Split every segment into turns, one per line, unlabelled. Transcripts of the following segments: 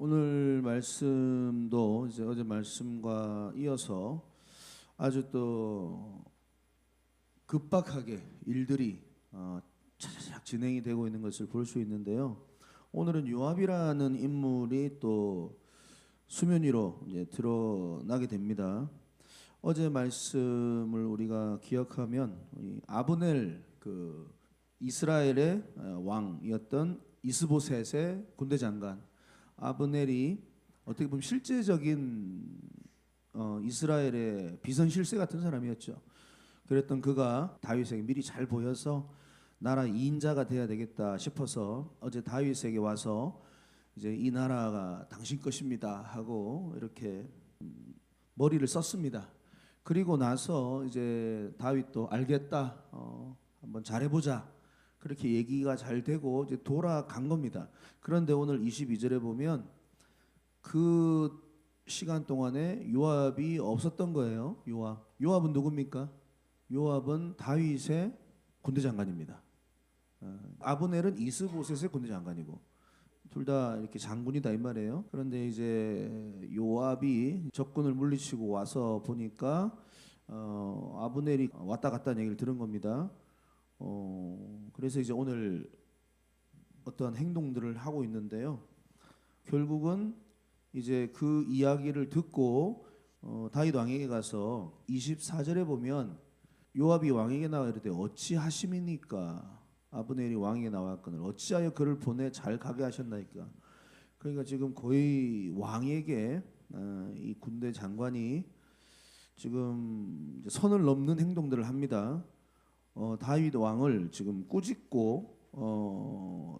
오늘 말씀도 이제 어제 말씀과 이어서 아주 또 급박하게 일들이 차차작 진행이 되고 있는 것을 볼 수 있는데요. 오늘은 요압이라는 인물이 또 수면 위로 이제 드러나게 됩니다. 어제 말씀을 우리가 기억하면 아브넬 그 이스라엘의 왕이었던 이스보셋의 군대 장관 아브넬이 어떻게 보면 실제적인 이스라엘의 비선실세 같은 사람이었죠. 그랬던 그가 다윗에게 미리 잘 보여서 나라 2인자가 돼야 되겠다 싶어서 어제 다윗에게 와서 이제 이 나라가 당신 것입니다 하고 이렇게 머리를 썼습니다. 그리고 나서 이제 다윗도 알겠다, 한번 잘해보자. 그렇게 얘기가 잘 되고 이제 돌아간 겁니다. 그런데 오늘 22절에 보면 그 시간 동안에 요압이 없었던 거예요. 요압은 누굽니까? 요압은 다윗의 군대 장관입니다. 아브넬은 이스보셋의 군대 장관이고 둘 다 이렇게 장군이다 이 말이에요. 그런데 이제 요압이 적군을 물리치고 와서 보니까 아브넬이 왔다 갔다는 얘기를 들은 겁니다. 그래서 이제 오늘 어떠한 행동들을 하고 있는데요. 결국은 이제 그 이야기를 듣고 다윗 왕에게 가서 24절에 보면 요압이 왕에게 나와 이르되 어찌하심이니까 아브넬이 왕에게 나왔거늘 어찌하여 그를 보내 잘 가게 하셨나이까. 그러니까 지금 거의 왕에게 이 군대 장관이 지금 이제 선을 넘는 행동들을 합니다. 다윗 왕을 지금 꾸짖고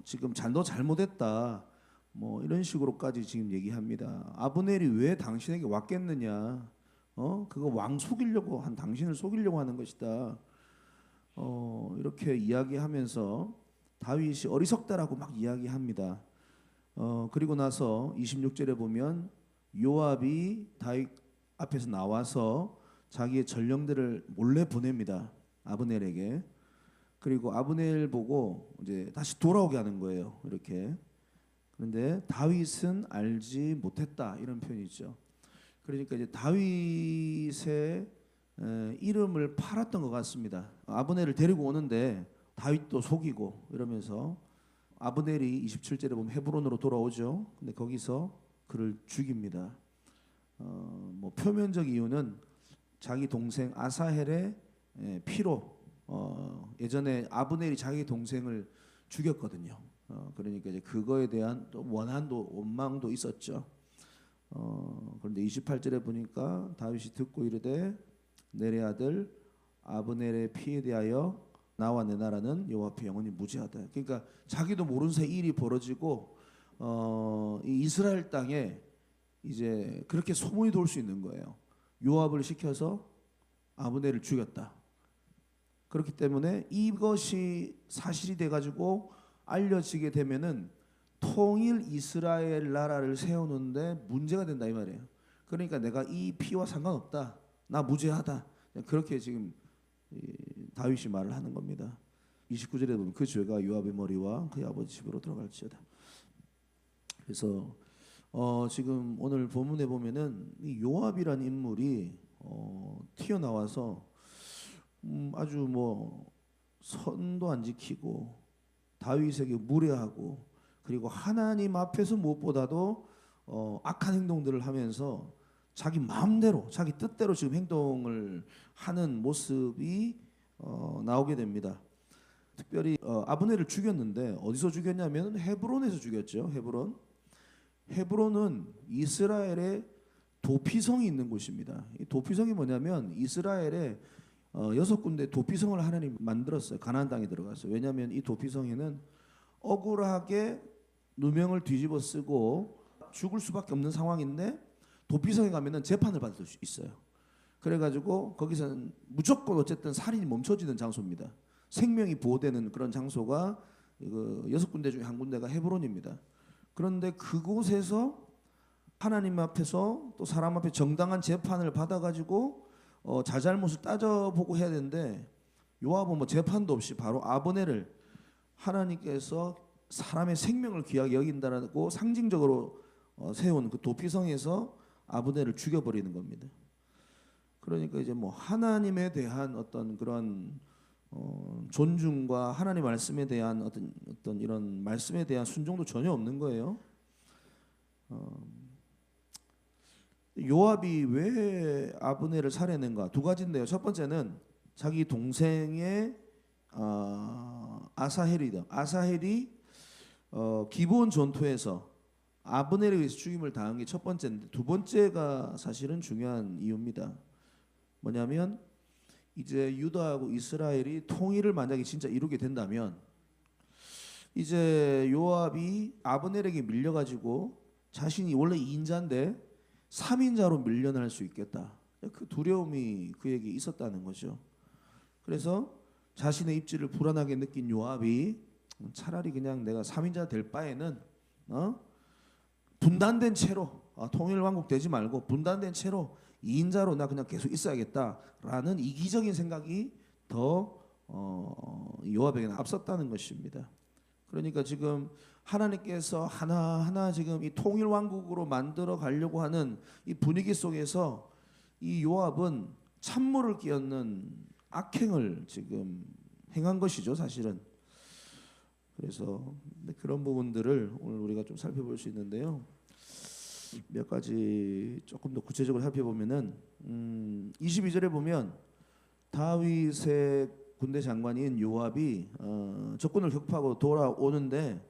지금 너 잘못했다 뭐 이런 식으로까지 지금 얘기합니다. 아브넬이 왜 당신에게 왔겠느냐? 그거 왕 속이려고 한 당신을 속이려고 하는 것이다. 이렇게 이야기하면서 다윗이 어리석다라고 막 이야기합니다. 그리고 나서 26절에 보면 요압이 다윗 앞에서 나와서 자기의 전령들을 몰래 보냅니다. 아브넬에게. 그리고 아브넬 보고 이제 다시 돌아오게 하는 거예요. 이렇게. 그런데 다윗은 알지 못했다 이런 표현이죠. 그러니까 이제 다윗의 이름을 팔았던 것 같습니다. 아브넬을 데리고 오는데 다윗도 속이고 이러면서 아브넬이 27절에 보면 헤브론으로 돌아오죠. 근데 거기서 그를 죽입니다. 뭐 표면적 이유는 자기 동생 아사헬의 피로 예전에 아브넬이 자기 동생을 죽였거든요. 그러니까 이제 그거에 대한 또 원한도 원망도 있었죠. 그런데 28절에 보니까 다윗이 듣고 이르되 내레 아들 아브넬의 피에 대하여 나와 내 나라는 여호와 앞에 영원히 무죄하다. 그러니까 자기도 모르는 사이 일이 벌어지고 이 이스라엘 땅에 이제 그렇게 소문이 돌 수 있는 거예요. 요압을 시켜서 아브넬을 죽였다. 그렇기 때문에 이것이 사실이 돼가지고 알려지게 되면은 통일 이스라엘 나라를 세우는데 문제가 된다 이 말이에요. 그러니까 내가 이 피와 상관없다. 나 무죄하다. 그렇게 지금 다윗이 말을 하는 겁니다. 29절에 보면 그 죄가 요압의 머리와 그의 아버지 집으로 들어갈지어다. 그래서 지금 오늘 본문에 보면은 이 요압이라는 인물이 튀어나와서 아주 뭐 선도 안 지키고 다윗에게 무례하고 그리고 하나님 앞에서 무엇보다도 악한 행동들을 하면서 자기 마음대로 자기 뜻대로 지금 행동을 하는 모습이 나오게 됩니다. 특별히 아브넬을 죽였는데 어디서 죽였냐면 헤브론에서 죽였죠. 헤브론은 이스라엘의 도피성이 있는 곳입니다. 이 도피성이 뭐냐면 이스라엘의 6군데 도피성을 하나님 만들었어요. 가나안 땅에 들어가서. 왜냐하면 이 도피성에는 억울하게 누명을 뒤집어 쓰고 죽을 수밖에 없는 상황인데 도피성에 가면은 재판을 받을 수 있어요. 그래가지고 거기서는 무조건 어쨌든 살인이 멈춰지는 장소입니다. 생명이 보호되는 그런 장소가 6군데 중에 한 군데가 헤브론입니다. 그런데 그곳에서 하나님 앞에서 또 사람 앞에 정당한 재판을 받아가지고 잘잘못을 따져보고 해야 되는데 요압은 뭐 재판도 없이 바로 아브넬을 하나님께서 사람의 생명을 귀하게 여긴다라고 상징적으로 세운 그 도피성에서 아브넬을 죽여버리는 겁니다. 그러니까 이제 뭐 하나님에 대한 어떤 그런 존중과 하나님 말씀에 대한 어떤 이런 말씀에 대한 순종도 전혀 없는 거예요. 요압이 왜 아브넬을 살해했는가? 두 가지인데요. 첫 번째는 자기 동생의 아사헬이다. 아사헬이 기브온 전투에서 아브넬에 의해서 죽임을 당한 게 첫 번째인데, 두 번째가 사실은 중요한 이유입니다. 뭐냐면 이제 유다하고 이스라엘이 통일을 만약에 진짜 이루게 된다면 이제 요압이 아브넬에게 밀려가지고 자신이 원래 2인자인데 3인자로 밀려날 수 있겠다. 그 두려움이 그에게 있었다는 거죠. 그래서 자신의 입지를 불안하게 느낀 요압이 차라리 그냥 내가 3인자 될 바에는 분단된 채로 통일 왕국 되지 말고 분단된 채로 2인자로 나 그냥 계속 있어야겠다라는 이기적인 생각이 더 요압에게는 앞섰다는 것입니다. 그러니까 지금 하나님께서 하나하나 지금 이 통일 왕국으로 만들어 가려고 하는 이 분위기 속에서 이 요압은 찬물을 끼얹는 악행을 지금 행한 것이죠, 사실은. 그래서 그런 부분들을 오늘 우리가 좀 살펴볼 수 있는데요. 몇 가지 조금 더 구체적으로 살펴보면은 22절에 보면 다윗의 군대 장관인 요압이 적군을 격파하고 돌아오는데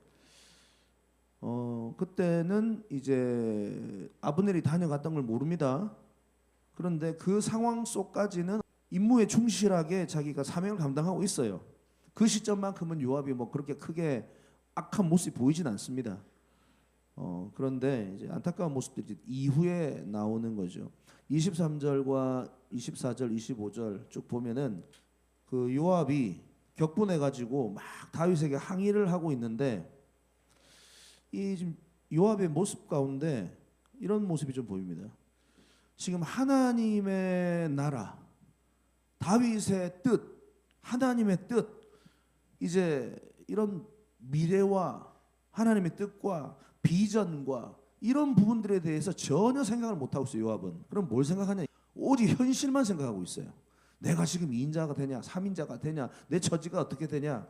그때는 이제 아브넬이 다녀갔던 걸 모릅니다. 그런데 그 상황 속까지는 임무에 충실하게 자기가 사명을 감당하고 있어요. 그 시점만큼은 요압이 뭐 그렇게 크게 악한 모습이 보이진 않습니다. 그런데 이제 안타까운 모습들이 이후에 나오는 거죠. 23절과 24절, 25절 쭉 보면은 그 요압이 격분해 가지고 막 다윗에게 항의를 하고 있는데 이 지금 요압의 모습 가운데 이런 모습이 좀 보입니다. 지금 하나님의 나라, 다윗의 뜻, 하나님의 뜻, 이제 이런 미래와 하나님의 뜻과 비전과 이런 부분들에 대해서 전혀 생각을 못 하고 있어요. 요압은. 그럼 뭘 생각하냐? 오직 현실만 생각하고 있어요. 내가 지금 2인자가 되냐, 3인자가 되냐, 내 처지가 어떻게 되냐.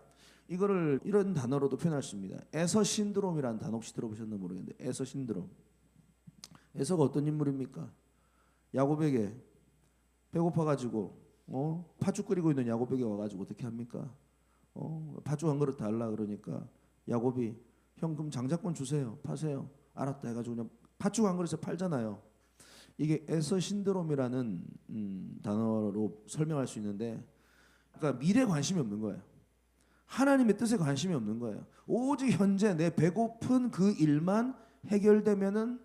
이거를 이런 단어로도 표현할 수 있습니다. 에서 신드롬이라는 단어 혹시 들어보셨나 모르겠는데, 에서 신드롬. 에서가 어떤 인물입니까? 야곱에게 배고파가지고 팥죽 끓이고 있는 야곱에게 와가지고 어떻게 합니까? 팥죽 한 그릇 달라 그러니까 야곱이 형 그럼 장자권 주세요. 파세요. 알았다 해가지고 그냥 팥죽 한 그릇에 팔잖아요. 이게 에서 신드롬이라는 단어로 설명할 수 있는데, 그러니까 미래에 관심이 없는 거예요. 하나님의 뜻에 관심이 없는 거예요. 오직 현재 내 배고픈 그 일만 해결되면은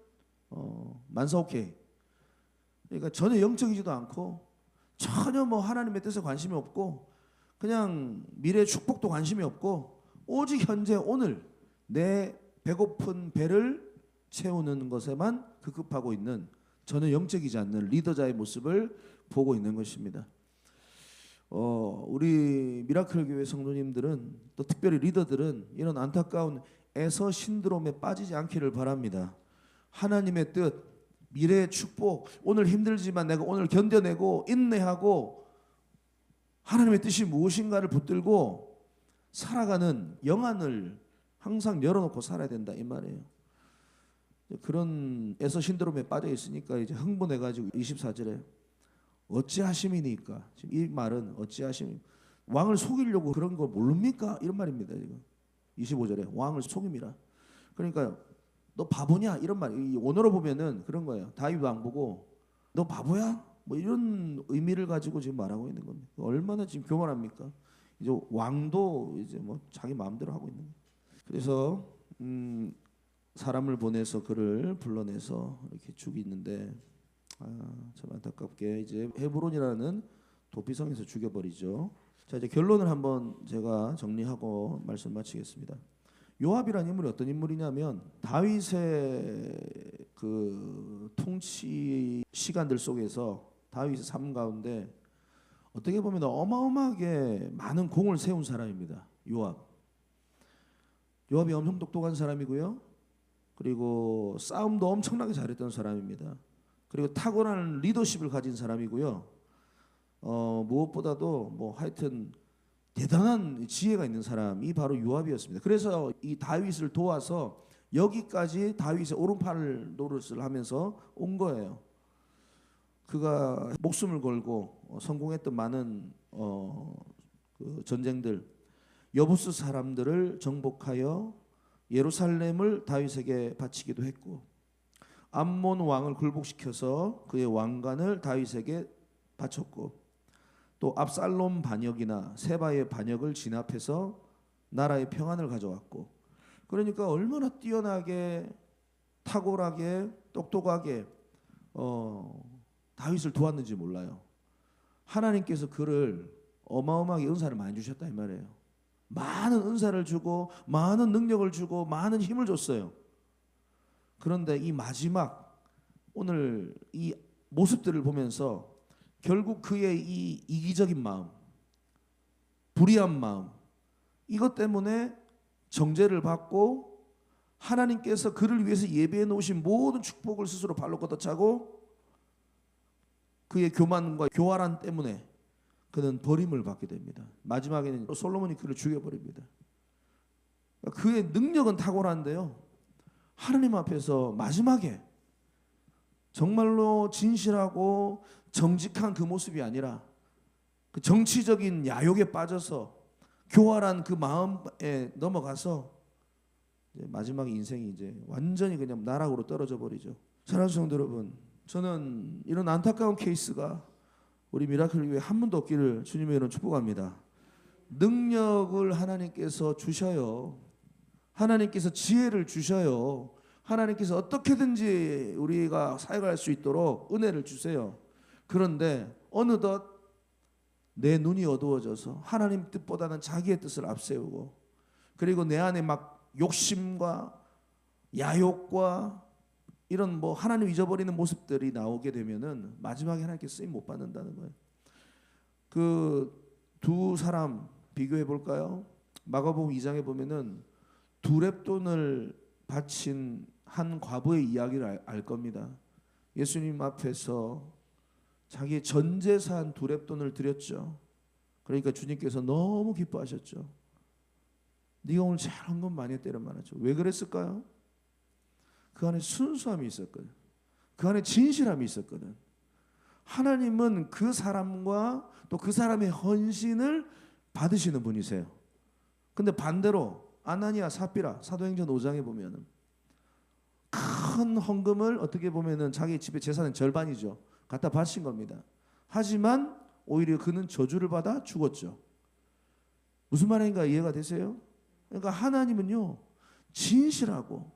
만사 오케이. 그러니까 전혀 영적이지도 않고 전혀 뭐 하나님의 뜻에 관심이 없고 그냥 미래의 축복도 관심이 없고 오직 현재 오늘 내 배고픈 배를 채우는 것에만 급급하고 있는 전혀 영적이지 않는 리더자의 모습을 보고 있는 것입니다. 우리 미라클 교회 성도님들은 또 특별히 리더들은 이런 안타까운 에서 신드롬에 빠지지 않기를 바랍니다. 하나님의 뜻, 미래의 축복, 오늘 힘들지만 내가 오늘 견뎌내고 인내하고 하나님의 뜻이 무엇인가를 붙들고 살아가는 영안을 항상 열어놓고 살아야 된다 이 말이에요. 그런 에서 신드롬에 빠져 있으니까 이제 흥분해가지고 24절에 어찌하심이니까, 지금 이 말은 어찌하심, 왕을 속이려고 그런 거 모릅니까? 이런 말입니다. 지금 25절에 왕을 속임이라. 그러니까 너 바보냐 이런 말. 원어로 보면은 그런 거예요. 다윗 왕 보고 너 바보야? 뭐 이런 의미를 가지고 지금 말하고 있는 겁니다. 얼마나 지금 교만합니까? 이제 왕도 이제 뭐 자기 마음대로 하고 있는 거예요. 그래서 사람을 보내서 그를 불러내서 이렇게 죽이는데 참 안타깝게 이제 헤브론이라는 도피성에서 죽여버리죠. 자, 이제 결론을 한번 제가 정리하고 말씀 마치겠습니다. 요압이라는 인물이 어떤 인물이냐면 다윗의 그 통치 시간들 속에서 다윗의 삶 가운데 어떻게 보면 어마어마하게 많은 공을 세운 사람입니다. 요압이 엄청 똑똑한 사람이고요. 그리고 싸움도 엄청나게 잘했던 사람입니다. 그리고 탁월한 리더십을 가진 사람이고요. 무엇보다도 뭐 하여튼 대단한 지혜가 있는 사람이 바로 요압이었습니다. 그래서 이 다윗을 도와서 여기까지 다윗의 오른팔 노릇을 하면서 온 거예요. 그가 목숨을 걸고 성공했던 많은 그 전쟁들, 여부스 사람들을 정복하여 예루살렘을 다윗에게 바치기도 했고, 암몬 왕을 굴복시켜서 그의 왕관을 다윗에게 바쳤고, 또 압살롬 반역이나 세바의 반역을 진압해서 나라의 평안을 가져왔고, 그러니까 얼마나 뛰어나게 탁월하게 똑똑하게 다윗을 도왔는지 몰라요. 하나님께서 그를 어마어마하게 은사를 많이 주셨다 이 말이에요. 많은 은사를 주고 많은 능력을 주고 많은 힘을 줬어요. 그런데 이 마지막 오늘 이 모습들을 보면서 결국 그의 이 이기적인 마음, 불의한 마음, 이것 때문에 정죄를 받고 하나님께서 그를 위해서 예비해 놓으신 모든 축복을 스스로 발로 걷어차고 그의 교만과 교활한 때문에 그는 버림을 받게 됩니다. 마지막에는 솔로몬이 그를 죽여버립니다. 그의 능력은 탁월한데요, 하나님 앞에서 마지막에 정말로 진실하고 정직한 그 모습이 아니라 그 정치적인 야욕에 빠져서 교활한 그 마음에 넘어가서 이제 마지막 인생이 이제 완전히 그냥 나락으로 떨어져 버리죠. 사랑하는 성도 여러분, 저는 이런 안타까운 케이스가 우리 미라클 교회에 한 번도 없기를 주님의 이름으로 축복합니다. 능력을 하나님께서 주셔요. 하나님께서 지혜를 주셔요. 하나님께서 어떻게든지 우리가 사역할 수 있도록 은혜를 주세요. 그런데 어느덧 내 눈이 어두워져서 하나님 뜻보다는 자기의 뜻을 앞세우고, 그리고 내 안에 막 욕심과 야욕과 이런 뭐 하나님 잊어버리는 모습들이 나오게 되면은 마지막에 하나님께 쓰임 못 받는다는 거예요. 그 두 사람 비교해 볼까요? 마가복음 2장에 보면은 두 렙돈을 바친 한 과부의 이야기를 알 겁니다. 예수님 앞에서 자기의 전 재산 두 렙돈을 드렸죠. 그러니까 주님께서 너무 기뻐하셨죠. 네가 오늘 제일 헌금 많이 했다 이런 말하죠. 왜 그랬을까요? 그 안에 순수함이 있었거든. 그 안에 진실함이 있었거든. 하나님은 그 사람과 또 그 사람의 헌신을 받으시는 분이세요. 근데 반대로 아나니아 삽비라 사도행전 5장에 보면은 큰 헌금을 어떻게 보면은 자기 집의 재산의 절반이죠. 갖다 바친 겁니다. 하지만 오히려 그는 저주를 받아 죽었죠. 무슨 말인가 이해가 되세요? 그러니까 하나님은요, 진실하고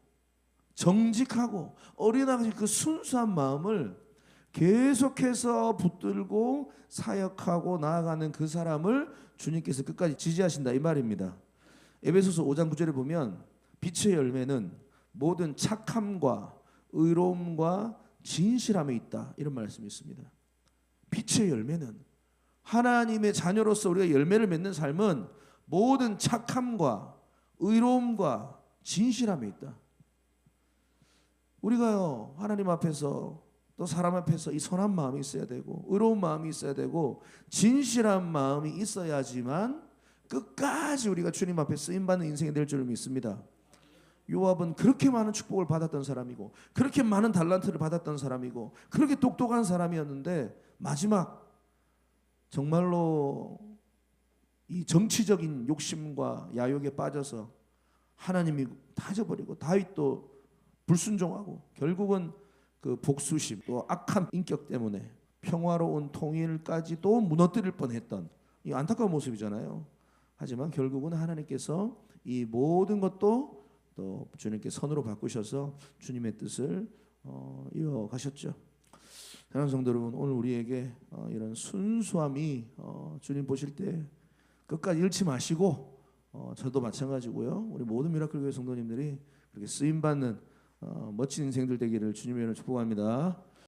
정직하고 어린아이 그 순수한 마음을 계속해서 붙들고 사역하고 나아가는 그 사람을 주님께서 끝까지 지지하신다 이 말입니다. 에베소서 5장 9절에 보면 빛의 열매는 모든 착함과 의로움과 진실함에 있다 이런 말씀이 있습니다. 빛의 열매는 하나님의 자녀로서 우리가 열매를 맺는 삶은 모든 착함과 의로움과 진실함에 있다. 우리가요, 하나님 앞에서 또 사람 앞에서 이 선한 마음이 있어야 되고 의로운 마음이 있어야 되고 진실한 마음이 있어야지만 끝까지 우리가 주님 앞에 쓰임받는 인생이 될 줄 믿습니다. 요압은 그렇게 많은 축복을 받았던 사람이고 그렇게 많은 달란트를 받았던 사람이고 그렇게 똑똑한 사람이었는데 마지막 정말로 이 정치적인 욕심과 야욕에 빠져서 하나님이 다져버리고 다윗도 불순종하고 결국은 그 복수심 또 악한 인격 때문에 평화로운 통일까지도 무너뜨릴 뻔했던 이 안타까운 모습이잖아요. 하지만 결국은 하나님께서 이 모든 것도 또 주님께 선으로 바꾸셔서 주님의 뜻을 이어가셨죠. 사랑하는 성도 여러분, 오늘 우리에게 이런 순수함이 주님 보실 때 끝까지 잃지 마시고 저도 마찬가지고요. 우리 모든 미라클 교회 성도님들이 그렇게 쓰임 받는 멋진 인생들 되기를 주님의 이름으로 축복합니다.